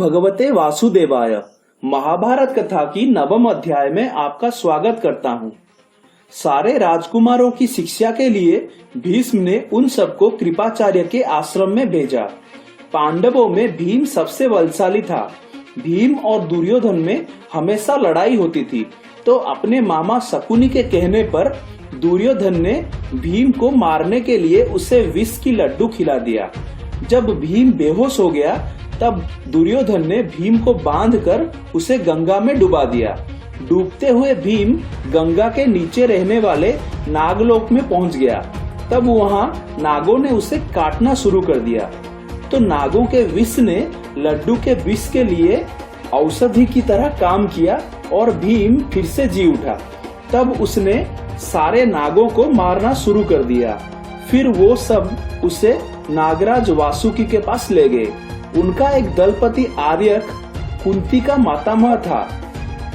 भगवते वासुदेवाय महाभारत कथा की नवम अध्याय में आपका स्वागत करता हूँ। सारे राजकुमारों की शिक्षा के लिए भीष्म ने उन सबको कृपाचार्य के आश्रम में भेजा। पांडवों में भीम सबसे बलशाली था। भीम और दुर्योधन में हमेशा लड़ाई होती थी, तो अपने मामा शकुनी के कहने पर दुर्योधन ने भीम को मारने के लिए उसे विष की लड्डू खिला दिया। जब भीम बेहोश हो गया तब दुर्योधन ने भीम को बांधकर उसे गंगा में डुबा दिया। डूबते हुए भीम गंगा के नीचे रहने वाले नागलोक में पहुंच गया। तब वहां नागों ने उसे काटना शुरू कर दिया, तो नागों के विष ने लड्डू के विष के लिए औषधि की तरह काम किया और भीम फिर से जी उठा। तब उसने सारे नागों को मारना शुरू कर दिया। फिर वो सब उसे नागराज वासुकी के पास ले गए। उनका एक दलपति आर्यक कुंती का मातामह था।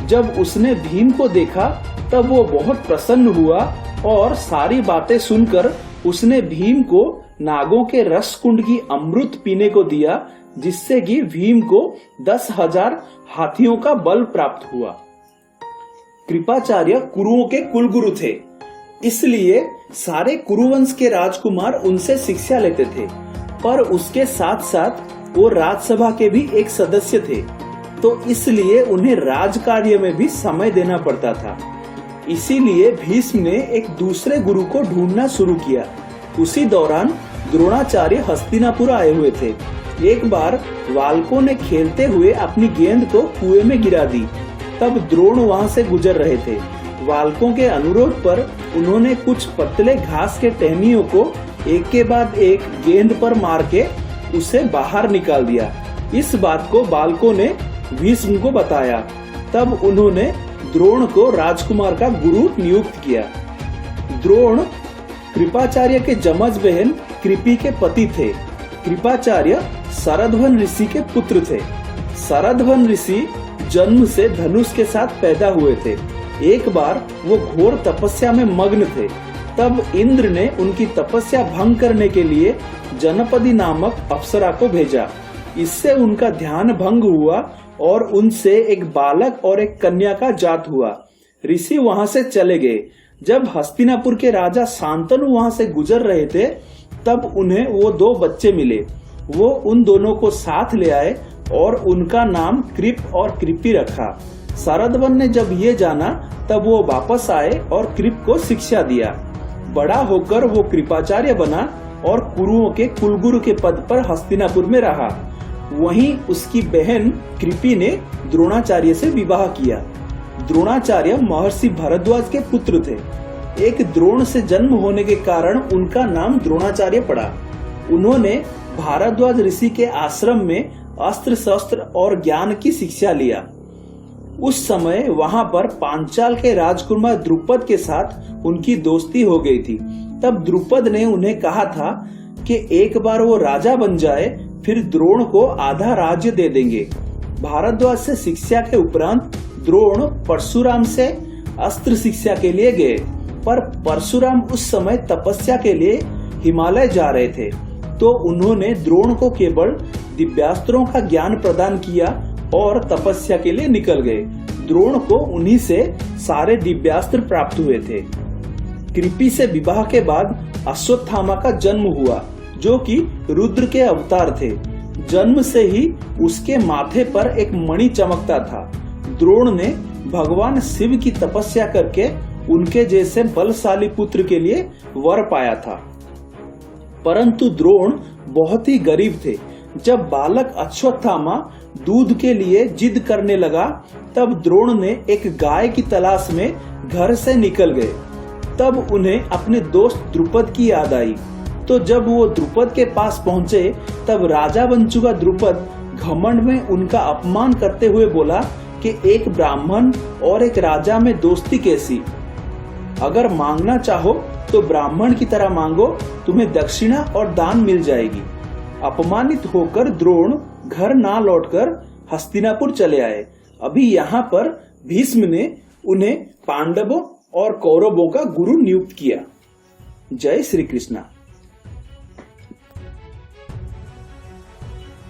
जब उसने भीम को देखा तब वो बहुत प्रसन्न हुआ और सारी बातें सुनकर उसने भीम को नागों के रस कुंड की अमृत पीने को दिया, जिससे कि भीम को 10,000 हाथियों का बल प्राप्त हुआ। कृपाचार्य कुरुओं के कुलगुरु थे, इसलिए सारे कुरुवंश के राजकुमार उनसे शिक्षा लेते थे, पर उसके साथ साथ वो राजसभा के भी एक सदस्य थे, तो इसलिए उन्हें राज कार्य में भी समय देना पड़ता था। इसीलिए भीष्म ने एक दूसरे गुरु को ढूंढना शुरू किया। उसी दौरान द्रोणाचार्य हस्तिनापुर आए हुए थे। एक बार बालकों ने खेलते हुए अपनी गेंद को कुएं में गिरा दी। तब द्रोण वहां से गुजर रहे थे। बालकों के अनुरोध पर उन्होंने कुछ पतले घास के टहनियों को एक के बाद एक गेंद पर मार के उसे बाहर निकाल दिया। इस बात को बालकों ने भीष्म को बताया। तब उन्होंने द्रोण को राजकुमार का गुरु नियुक्त किया। द्रोण कृपाचार्य के जमज बहन कृपि के पति थे। कृपाचार्य शरध्वन ऋषि के पुत्र थे। शरध्वन ऋषि जन्म से धनुष के साथ पैदा हुए थे। एक बार वो घोर तपस्या में मग्न थे। तब इंद्र ने उनकी तपस्या भंग करने के लिए जनपदी नामक अप्सरा को भेजा। इससे उनका ध्यान भंग हुआ और उनसे एक बालक और एक कन्या का जात हुआ। ऋषि वहां से चले गए। जब हस्तिनापुर के राजा शांतनु वहां से गुजर रहे थे तब उन्हें वो 2 बच्चे मिले। वो उन दोनों को साथ ले आए और उनका नाम कृप और कृपि रखा। शरध्वन ने जब ये जाना तब वो वापस आए और कृप को शिक्षा दिया। बड़ा होकर वो कृपाचार्य बना और कुरुओं के कुलगुरु के पद पर हस्तिनापुर में रहा। वहीं उसकी बहन कृपि ने द्रोणाचार्य से विवाह किया। द्रोणाचार्य महर्षि भरद्वाज के पुत्र थे। एक द्रोण से जन्म होने के कारण उनका नाम द्रोणाचार्य पड़ा। उन्होंने भारद्वाज ऋषि के आश्रम में अस्त्र शस्त्र और ज्ञान की शिक्षा लिया। उस समय वहां पर पांचाल के राजकुमार द्रुपद के साथ उनकी दोस्ती हो गई थी। तब द्रुपद ने उन्हें कहा था कि एक बार वो राजा बन जाए फिर द्रोण को आधा राज्य दे देंगे। भारद्वाज से शिक्षा के उपरांत द्रोण परशुराम से अस्त्र शिक्षा के लिए गए, पर परशुराम उस समय तपस्या के लिए हिमालय जा रहे थे, तो उन्होंने द्रोण को केवल दिव्यास्त्रों का ज्ञान प्रदान किया और तपस्या के लिए निकल गए। द्रोण को उन्हीं से सारे दिव्यास्त्र प्राप्त हुए थे। कृपि से विवाह के बाद अश्वत्थामा का जन्म हुआ, जो कि रुद्र के अवतार थे। जन्म से ही उसके माथे पर एक मणि चमकता था। द्रोण ने भगवान शिव की तपस्या करके उनके जैसे बलशाली पुत्र के लिए वर पाया था। परंतु द्रोण बहुत ही गरीब थे। जब बालक अश्वत्थामा दूध के लिए जिद करने लगा तब द्रोण ने एक गाय की तलाश में घर से निकल गए। तब उन्हें अपने दोस्त द्रुपद की याद आई, तो जब वो द्रुपद के पास पहुंचे तब राजा बन चुका द्रुपद घमंड में उनका अपमान करते हुए बोला कि एक ब्राह्मण और एक राजा में दोस्ती कैसी? अगर मांगना चाहो तो ब्राह्मण की तरह मांगो, तुम्हें दक्षिणा और दान मिल जाएगी। अपमानित होकर द्रोण घर ना लौटकर हस्तिनापुर चले आए। अभी यहाँ पर भीष्म ने उन्हें पांडवों और कौरवों का गुरु नियुक्त किया। जय श्री कृष्णा।